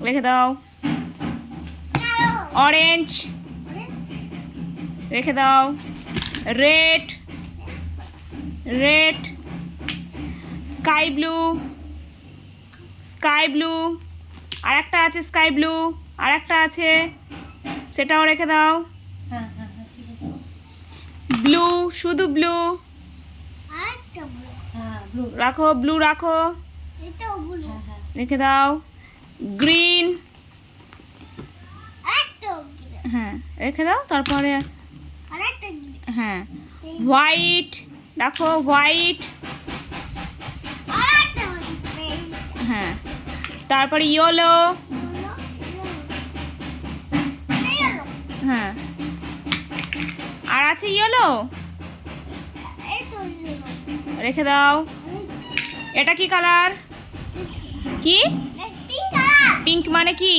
রেখে দাও। অরেঞ্জ রেখে দাও। Red red. Sky blue sky blue. আর একটা আছে স্কাই ব্লু, আর একটা আছে, সেটাও রেখে দাও। ব্লু, শুধু ব্লু রাখো, ব্লু রাখো, রেখে দাও। গ্রিন, হ্যাঁ রেখে দাও। তারপরে হ্যাঁ হোয়াইট রাখো, হোয়াইট, হ্যাঁ। তারপরে ইয়েলো, হ্যাঁ। আর আছে ইয়েলো, রেখে দাও। এটা কি কালার? কি পিঙ্ক? মানে কি?